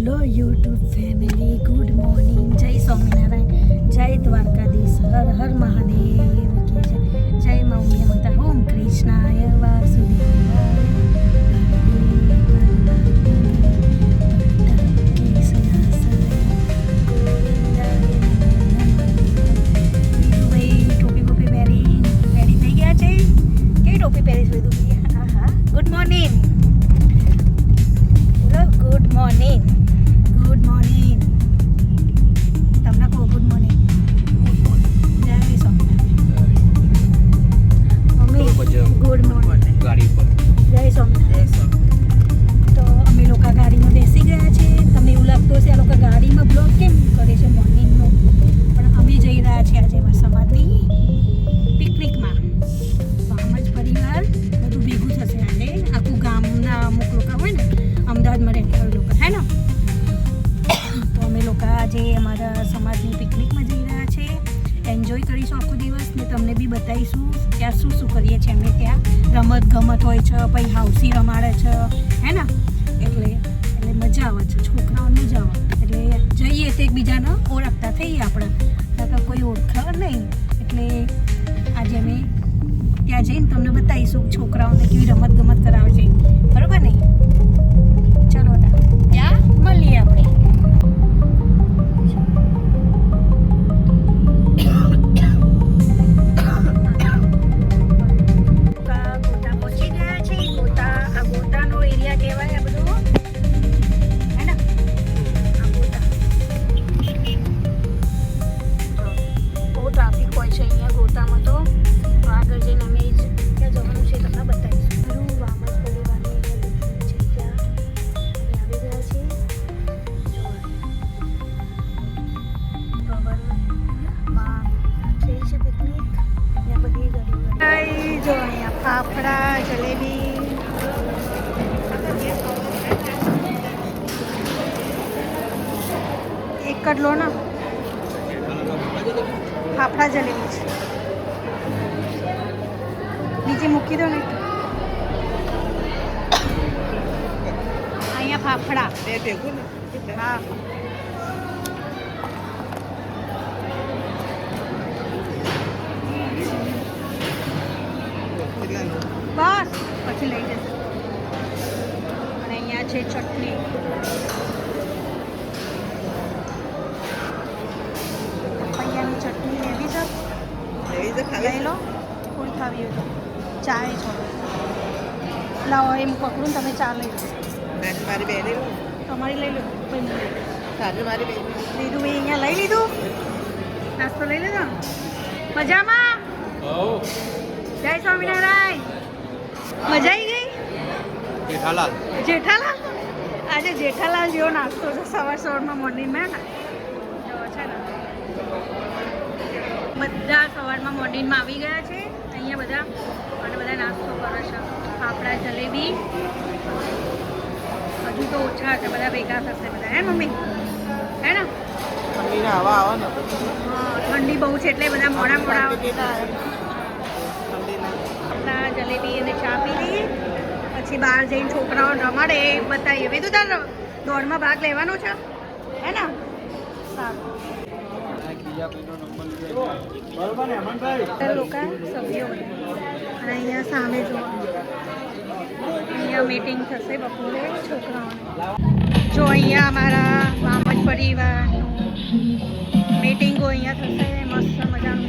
Hello YouTube family, good morning. જય સ્વામિનારાયણ, જય દ્વારકાધીશ, હર હર મહાદેવ કી જય. જય મા ઉમિયા માતા. ઓમ કૃષ્ણાય વાસુદેવાય. ટોપી બોપી પહેરી રેડી થઈ ગયા છે. કેવી ટોપી પહેરીશ બધું? હા હા. Good morning. Good morning. Good morning. તમને કહો ગુડ મોર્નિંગ. જય સ્વામિનારાયણ. Mummy good morning. ગાડી પર જય સ્વામિનારાયણ. તો અમે લોકો ગાડીમાં બેસી ગયા છે. તમને એવું લાગતું હશે આ લોકો ગાડીમાં બ્લોગ કેમ કરે છે મોર્નિંગનો, પણ અમે જઈ રહ્યા છીએ આજે સમાજની પિકનિકમાં. તો આમ જ પરિવાર બધું ભેગું થશે આજે. આખું ગામના અમુક લોકો હોય ને અમદાવાદમાં રહેતા હોય લોકો, હે ને. તો અમે લોકો આજે અમારા સમાજની પિકનિકમાં જઈ રહ્યા છે. એન્જોય કરીશું આખો દિવસ ને તમને બી બતાવીશું ત્યાં શું શું કરીએ છીએ અમે. ત્યાં રમત ગમત હોય છે, પછી હાઉસી રમાડે છે, હે ને. એટલે મજા આવે છે, છોકરાઓને મજા આવે. એટલે જઈએ તો એકબીજાને ઓળખતા થઈએ આપણે, નકર કોઈ ઓળખે નહીં. એટલે આજે અમે ત્યાં જઈને તમને બતાવીશું છોકરાઓને કેવી રમત ગમત કરાવે છે, બરાબર ને. ચલો ત્યાં મળીએ આપણે. ગોતા પહોંચી ગયા છે. આ ગોતાનો એરિયા કહેવાય આ બધું, હે ને. આ ગોતા બહુ ટ્રાફિક હોય છે અહીંયા ગોતામાં. તો આગળ જઈને અમે ક્યાં જવાનું છે તમને બતાવીશું. વામજ પરિવારની છે ત્યાં આવી ગયા છે. જો અહીંયા ફાફડા, જલેબી, એક જ લો ને. ફાફડા જલેબી છે, નીચે મૂકી દો ને. અહીંયા ફાફડા. હા બસ પછી લઈ જશે. અને અહીંયા છે ચટણી. પપૈયાની ચટણી લેવી છે, લઈ લો. થોડી ખાવી હોય તો ચાય છો લાવો. એમ પકડું ને તમે ચા લઈ લો. તમારી લઈ લો. મારી લીધું ભાઈ, અહીંયા લઈ લીધું. નાસ્તો લઈ લીધો. મજામાં? જય સ્વામિનારાયણ. મજા આવી ગઈ? જેઠાલાલ આજે જેઠાલાલ જેવો નાસ્તો છે સવારમાં મોર્નિંગમાં ને. છે ને બધા સવારમાં મોર્નિંગમાં આવી ગયા છે અહીંયા બધા, અને બધા નાસ્તો કરે છે. ફાફડા જલેબી હજુ તો ઓછા છે, બધા ભેગા થશે બધા, હે મમ્મી? હે ને. હા ઠંડી બહુ છે એટલે બધા મોડા જલેબી અને ચા પી લઈએ. પછી બહાર જઈને છોકરાઓને રમાડે એ બતાવીએ. બીજું તાર દોડમાં ભાગ લેવાનો છે, હે ને. સારું. લોકો સભ્યો અને અહીંયા સામે જો અહીંયા મીટિંગ થશે બપોરે છોકરાઓને. જો અહીંયા અમારા વામજ પરિવારનું મીટિંગો અહીંયા થશે મસ્ત મજાનું.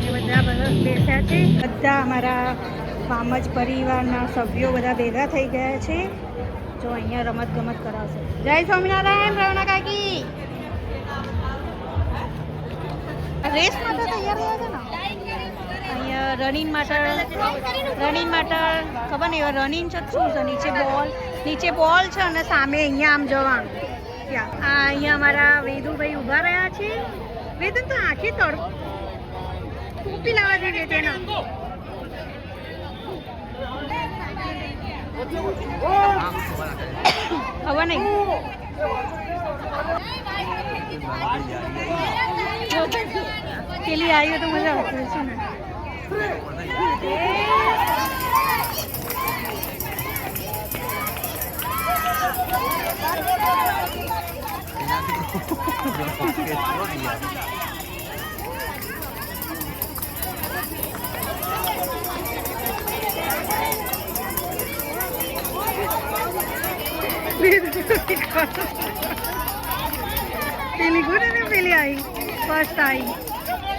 અહીંયા બેસ્યા છે. બધા અમારા વામજ પરિવારના સભ્યો બધા ભેગા થઈ ગયા છે. જો અહીંયા રમત ગમત કરાવશે. જય સ્વામિનારાયણ. રવના કાકી રેસ માટે તૈયાર રહ્યા છે ને. અહીંયા રનિંગ માટે ખબર નહીં રનિંગ છે શું છે. નીચે બોલ છે અને સામે અહીંયા આમ જવાનું. ત્યાં અહીંયા અમારા વેદુભાઈ ઊભા રહ્યા છે. વેદુ તો આખી ટોપી લાવવા જોઈએ તેને. ખબર નહીં પેલી આવી તો મજા આવતી છે ને. પેલી ગુડ ને પેલી આવી ફર્સ્ટ આવી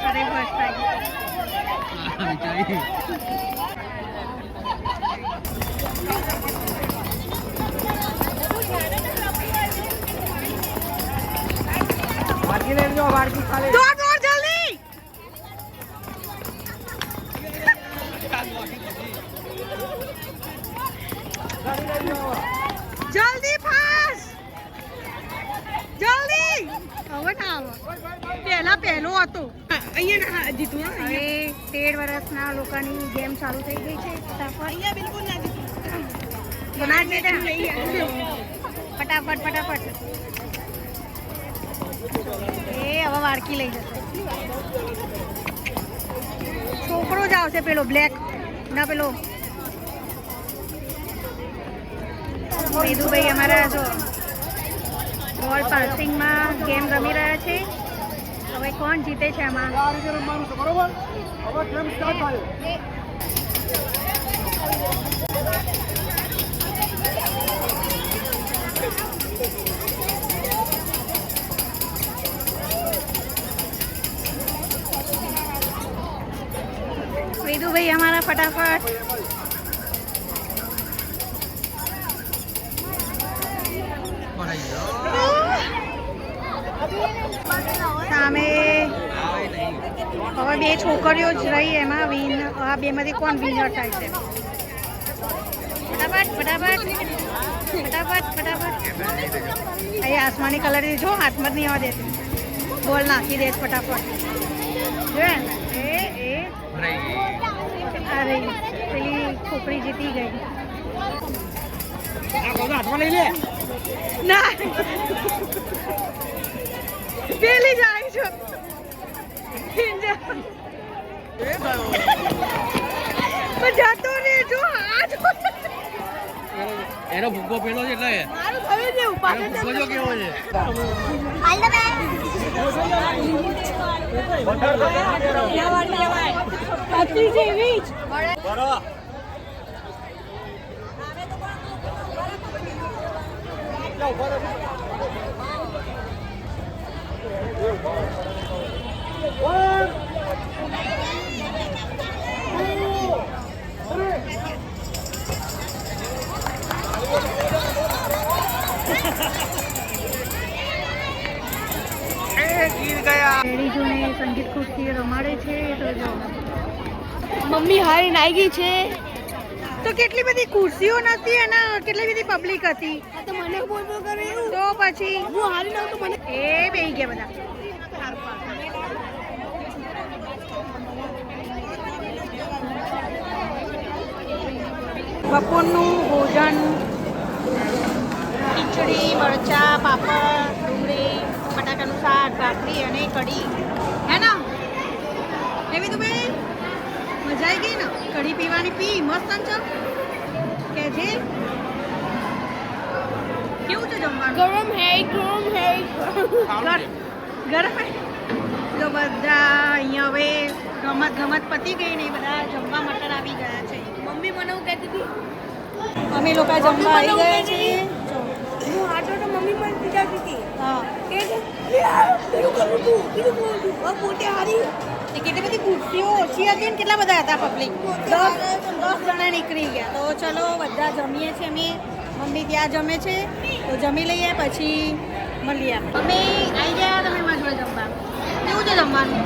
અરે ફર્સ્ટ આવી દોડ દોડ જલ્દી જલ્દી ફાસ્ટ જલ્દી હવે ના પહેલા પહેલો હતો અહીંયા જીતું હવે 13 વર્ષના લોકોની ગેમ ચાલુ થઈ ગઈ છે અહીંયા બિલકુલ ના જીતું ના ફટાફટ ફટાફટ એ હવે વારકી લઈ જશે છોકરો જ આવશે પેલો બ્લેક ના પેલો વેદુભાઈ અમારા જો બોલ પાસિંગમાં ગેમ રમી રહ્યા છે હવે કોણ જીતે છે આમાં વેદુભાઈ અમારા ફટાફટ સામે હવે બે છોકરીઓ જ રહી એમાં વિન આ બેમાંથી કોણ વિનર થાય છે ફટાફટ ફટાફટ ફટાફટ ફટાફટ અહીં આસમાની કલર જો હાથમાં જ નહીં આવવા દેતી બોલ નાખી દે ફટાફટ જો એ અરે પેલી છોકરી જીતી ગઈ ના પેલી જાય છો જતો ને જો હાથ એનો ભૂકો પેલો છે એટલે મારું થયું છે ઉપાસ ભૂકો જો કેવો છે પતિ જેવી જ લેડીઝોને સંગીત ખુરશી રમાડે છે તો જો મમ્મી હારી નાઈ ગઈ છે તો કેટલી બધી ખુરશીઓ નથી અને કેટલી બધી પબ્લિક હતી તો મને બોલતો કરે તો પછી હું હારી ના તો મને એ બેહી ગયા બધા બપોરનું ભોજન ખીચડી મરચા પાપડ ડુંગળી બટાકાનું શાક ભાખરી અને કઢી હે ને એવી તો ભાઈ મજા આવી ગઈ ને કઢી પીવાની પી મસ્ત છે કે જે કેવું છે જમવાનું ગરમ હે ગરમ હે તો બધા અહીંયા હવે ગમત પતી ગઈ ને બધા જમવા માટે આવી ગયા છે મમ્મી મને એવું કહેતી હતી અમે લોકો જમવા આવી ગયા છીએ હું આટો તો મમ્મી મને પૂછાતી હતી હા કે પેલું કરું તું પેલું બોલ તું પોતે હારી એ કેટલી બધી ખુરશીઓ ઓછી હતી ને કેટલા બધા હતા પબ્લિક 10 જણા નીકળી ગયા તો ચલો બધા જમીએ છીએ અમે મમ્મી ત્યાં જમે છે તો જમી લઈએ પછી મળીએ અમે આવી ગયા તમે મારા જોડે જમવા કેવું છે જમવાનું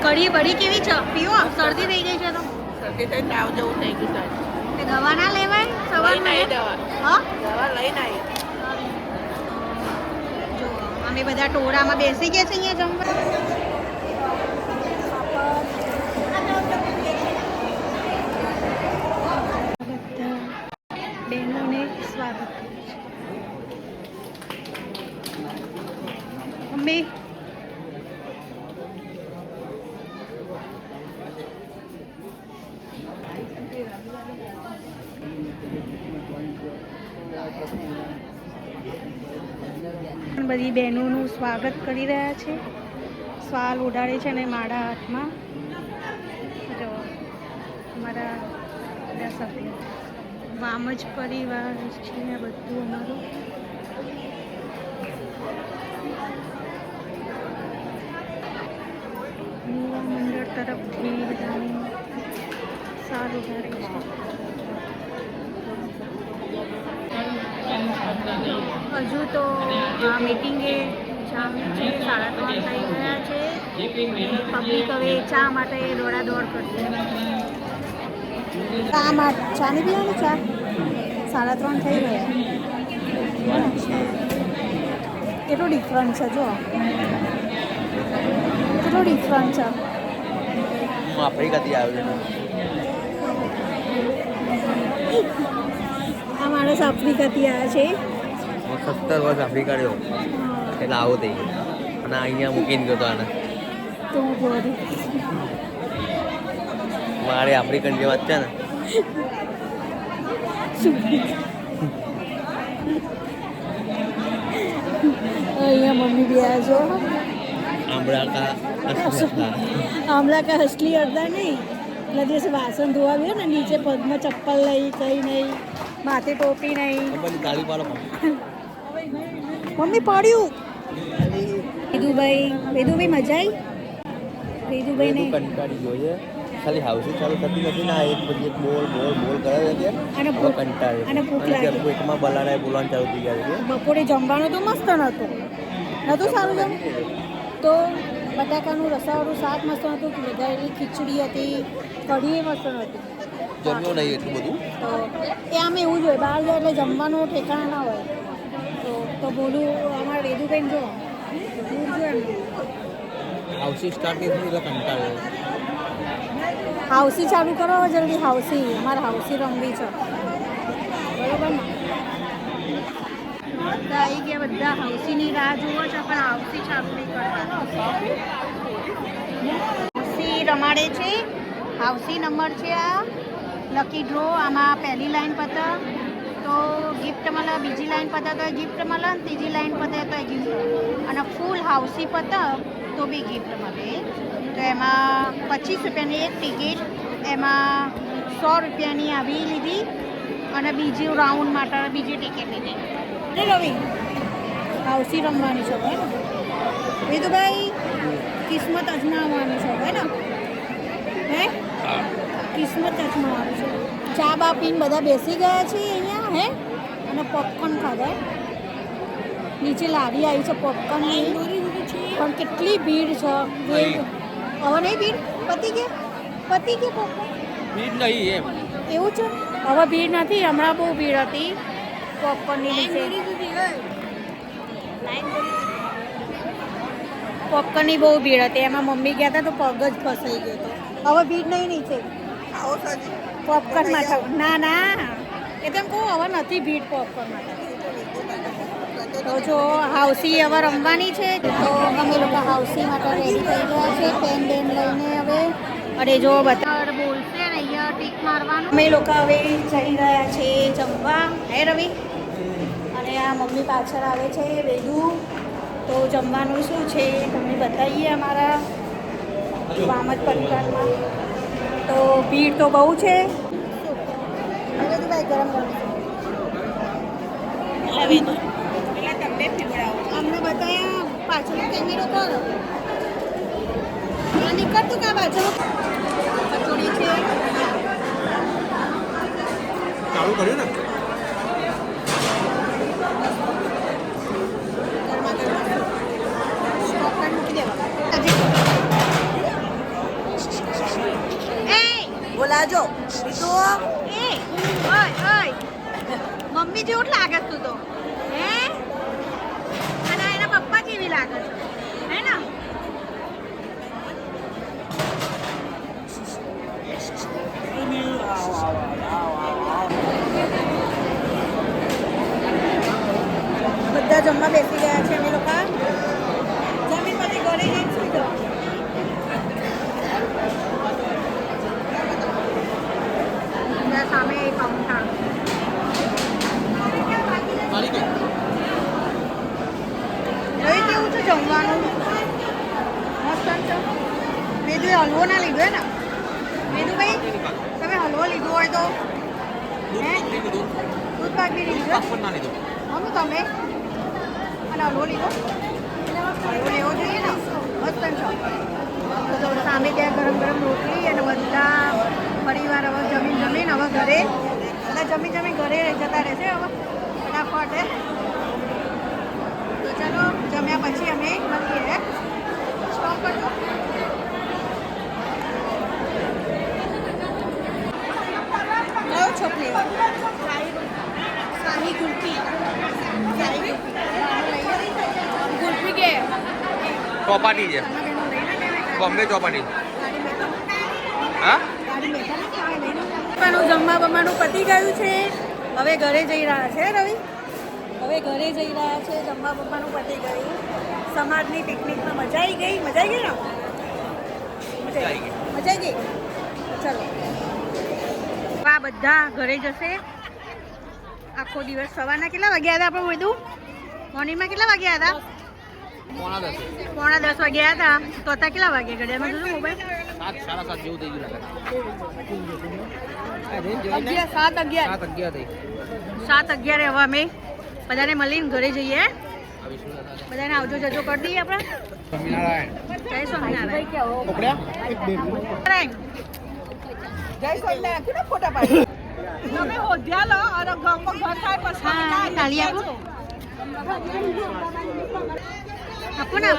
કઢી બળી કેવી છે પીવો શરદી થઈ ગઈ છે તો શરદી થઈ તાવ જેવું થઈ ગયું તે દવા ના લેવાય સવારમાં હા દવા લઈને આવી જો અમે બધા ટોળામાં બેસી ગયા છે અહીંયા જમવા બધા બહેનોને સ્વાગત કરે છે મમ્મી બધી બહેનોનું સ્વાગત કરી રહ્યા છે. સ્વાલ ઉડાડે છે અને માળા હાથમાં. જો અમારા બધા સભ્યો વામજ પરિવાર છે આ બધું અમારું. યુવા મંડળ તરફથી બધાને સારું ઉડાડે છે. હજુ તો આ મિટિંગે ચાલુ છે. 3:30 થઈ ગયા છે. પબ્લિક હવે ચા માટે દોડાદોડ કરશે. ચા નહીં પીવાની ચા? 3:30 થઈ ગયા. કેટલો ડિફરન્સ છે જો, કેટલો ડિફરન્સ છે. આફ્રિકાથી આવ્યો આ માણસ આફ્રિકાથી આવ્યા છે. હું 17 વર્ષ આફ્રિકા રહ્યો એટલે આવો થઈ ગયો અને અહીંયા મૂકીને ગયો તો આને. તો હું બોલી મારે આફ્રિકન જે વાત છે ને અહીંયા મમ્મી બી આવ્યા છો. આમળા કા હસલી અડધા નહીં. એટલા દિવસે વાસણ ધોવા ગયો ને, નીચે પગમાં ચપ્પલ નહીં, કંઈ નહીં, માથે ટોપી નહીં. તાળી પાડો મમ્મી પડ્યું. વેદુભાઈ મજા આવી. વેદુભાઈને કંટાળી ગયો છે. ખાલી હાઉસી ચાલુ થતી નથી ને એક પછી એક બોલ કરે છે અને હવે કંટાળે અને ભૂખ લાગી. પેટમાં બલાડા બોલવાનું ચાલુ થઈ ગયા છે. બપોરે જમવાનું તો મસ્ત નહોતું સારું જમ તો બટાકાનું રસાવાળું શાક મસ્ત નહોતું, વઘારેલી ખીચડી હતી, કઢી મસ્ત નહોતી. જમ્યો નહીં એટલું બધું. તો એ આમ એવું જ હોય, બહાર જાય એટલે જમવાનું ઠેકાણા ના હોય. તો બોલું અમારા વેદુભાઈ જો દૂર જો એમ હાઉસી સ્ટાર્ટ નહીં થયું એટલે કંટાળે. હાઉસી ચાલુ કરો જલ્દી. હાઉસી અમારે હાઉસી રમવી છે બરોબર ને. બધા આવી ગયા, બધા હાઉસીની રાહ જુઓ છો પણ હાઉસી ચાલુ નહીં કરતા. હાઉસી રમાડે છે. હાઉસી નંબર છે આ લકી ડ્રો. આમાં પહેલી લાઈન પતે તો ગિફ્ટ મળે, બીજી લાઈન પતે તો ગિફ્ટ મળે, ત્રીજી લાઈન પતે તો ગિફ્ટ, અને ફૂલ હાઉસી પતે તો બી ગિફ્ટ મળે. તો એમાં 25 રૂપિયાની એક ટિકિટ, એમાં 100 રૂપિયાની આવી લીધી અને બીજી રાઉન્ડ માટે બીજી ટિકિટ લીધી. રવિ હાઉસી રમવાની છે ભાઈ ને વેદુભાઈ? કિસ્મત અજમાવવાની છે ભાઈ ને? હે કિસ્મત અજમાવવાની છે. ચા બા પીને બધા બેસી ગયા છે અહીંયા હે, અને પોપકોર્ન ખાધા. નીચે લારી આવી છે પોપકોર્નની, પણ કેટલી ભીડ છે. હવે નહીં ભીડ? પતી કે પોપકોર્ન ભીડ નહીં એમ એવું છે? હવે ભીડ નથી, હમણાં બહુ ભીડ હતી પોપકોર્નની નીચે. પોપકોર્નની બહુ ભીડ હતી, એમાં મમ્મી ગયા હતા તો પગ જ ફસાઈ ગયો હતો. હવે ભીડ નહીં નીચે પોપકોર્ન માટે. ના એ તો એમ કહું હવે નથી ભીડ પોપકોર્ન માટે. તો જો હાઉસી હવે રમવાની છે, તો અમે લોકો હાઉસી માટે રેડી થઈ ગયા છે પેન લઈને હવે. અને જો બધા બોલશે ને અહીંયા ટીક મારવાનું. અમે લોકો હવે જઈ રહ્યા છે જમવા. હે રવિ? અને આ મમ્મી પાછળ આવે છે વેદુ. તો જમવાનું શું છે તમને બતાવીએ અમારા વામજ પરિવારમાં. તો ભીડ તો બહુ છે. ગરમ અમને બતાવ્યા પાછળ કેમેરો કરો. નીકળતું કા બાજુ કચોડી છે. ચાલુ કર્યું ને બોલાજો મમ્મી જેવું લાગે તું તો હે, અને એના પપ્પા જેવી લાગે છે હે ને? બધા જમવા બેસી ગયા છે અમે લોકો. જમીન પછી ઘરે જઈને સુઈ જાઓ. સામે કાઉન્ટર જમવાનું મસ્ત છે. મેદુએ હલવો ના લીધો હે ને મેદુભાઈ, તમે હલવો લીધો હોય તો દૂધ પાક બી લીધો હમ તમે અને હલવો લીધો હલવો લેવો જોઈએ ને મસ્ત છે. તો સામે ત્યાં ગરમ ગરમ રોટલી અને બધા પરિવાર હવે જમીન હવે ઘરે બધા જમીન ઘરે જતા રહેશે હવે ફટાફટ. તો ચાલો જમ્યા પછી અમે મળીએ. સ્ટોપ કરજો. કયો છોકરી શાહી કુલ્ફી કુલ્ફી કે ચોપાટી છે, બોમ્બે ચોપાટી. હા, જમવા બમવાનું પતી ગયું છે. હવે ઘરે જઈ રહ્યા છે રવિ, હવે ઘરે જઈ રહ્યા છે. જમવા બમવાનું પતી ગયું. સમાજની પિકનિકમાં મજા આવી ગઈ. મજા આવી ગઈ ને? મજા આવી ગઈ. ચલો આ બધા ઘરે જશે. આખો દિવસ સવારના કેટલા વાગ્યા હતા આપણે બધું મોર્નિંગમાં કેટલા વાગ્યા હતા? 9:45 વાગ્યા હતા. તો અત્યારે કેટલા વાગ્યા ઘડિયાળમાં જોયું મોબાઈલ? 7:30 જેવું થઈ ગયું લાગે. 7:11 હવે અમે બધાને મળીને ઘરે જઈએ. બધાને આવજો જજો કરી દઈએ આપણે. જય સ્વામિનારાયણ. ફોટા પાડી તમે હોધ્યા લો અને ગામમાં ઘર થાય પછી તાળી આપો. આપો ને આપો.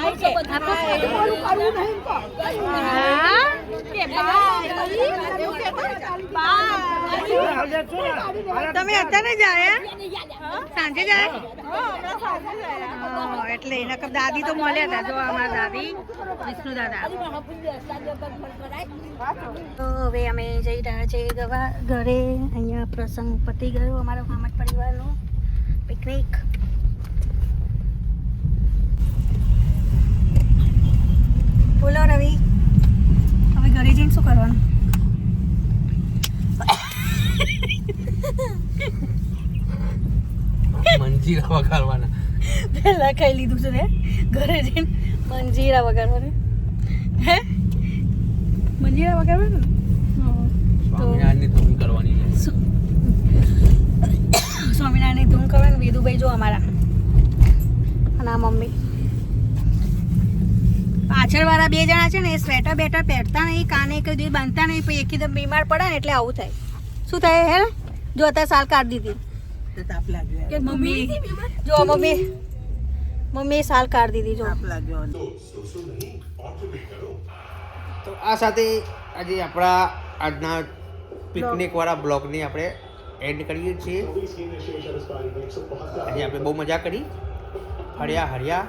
તમે અત્યારે જાય સાંજે જાય એટલે એના દાદી તો મળ્યા હતા. જો અમારા દાદી વિષ્ણુ દાદા. તો હવે અમે જઈ રહ્યા છીએ ઘરે. અહીંયા પ્રસંગ પતી ગયો અમારા મામદ પરિવારનો પિકનિક. બોલો રવિ, હવે ઘરે જઈને શું કરવાનું? મંજીરા વગાડવાના. પહેલા ખાઈ લીધું છે ને ઘરે જઈને મંજીરા વગાડવાનું. હે મંજીરા વગાડવાનું સ્વામિનારાયણની ધૂન કરવાની છે. સ્વામિનારાયણની ધૂન કરવાનું. વેદુભાઈ જો અમારા અને આ મમ્મી. પાછળવાળા 2 જણા છે ને એ સ્વેટર બેટર પહેરતા નહીં, કાને કઈ બાંધતા નહીં, પછી એકદમ બીમાર પડે ને એટલે આવું થાય. શું થાય હે? જો અત્યારે સાલ કાઢી દીધી કે મમ્મી જો મમ્મી સાલ કાઢી દીધી જો. તો આ સાથે આજે આપણા આજના પિકનિક વાળા બ્લોગની આપણે એન્ડ કરીએ છીએ. આજે આપણે બહુ મજા કરી, હર્યા,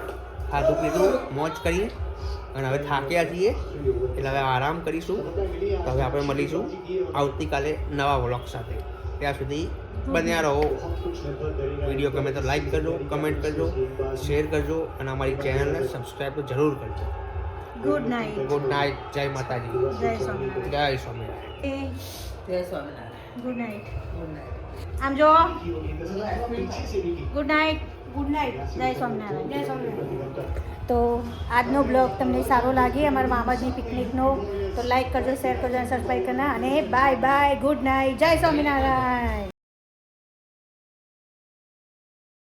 ખાધું પીધું, મોજ કરી અને હવે થાક્યા છીએ એટલે હવે આરામ કરીશું. તો હવે આપણે મળીશું આવતીકાલે નવા વ્લોગ સાથે. ત્યાં સુધી બન્યા રહો. વિડીયો ગમે તો લાઈક કરજો, કમેન્ટ કરજો, શેર કરજો અને અમારી ચેનલને સબસ્ક્રાઈબ તો જરૂર કરજો. Good night. Good night. જય માતાજી. જય સ્વામિનારાયણ. જય સ્વામિનારાયણ. Good night. આમ જો ગુડ નાઇટ. જય સ્વામિનારાયણ. તો આજનો બ્લોગ તમને સારો લાગે અમારા મામાજીની પિકનિકનો તો લાઈક કરજો, શેર કરજો અને સબસ્ક્રાઈબ કરજો અને બાય બાય. Good night. જય સ્વામિનારાયણ.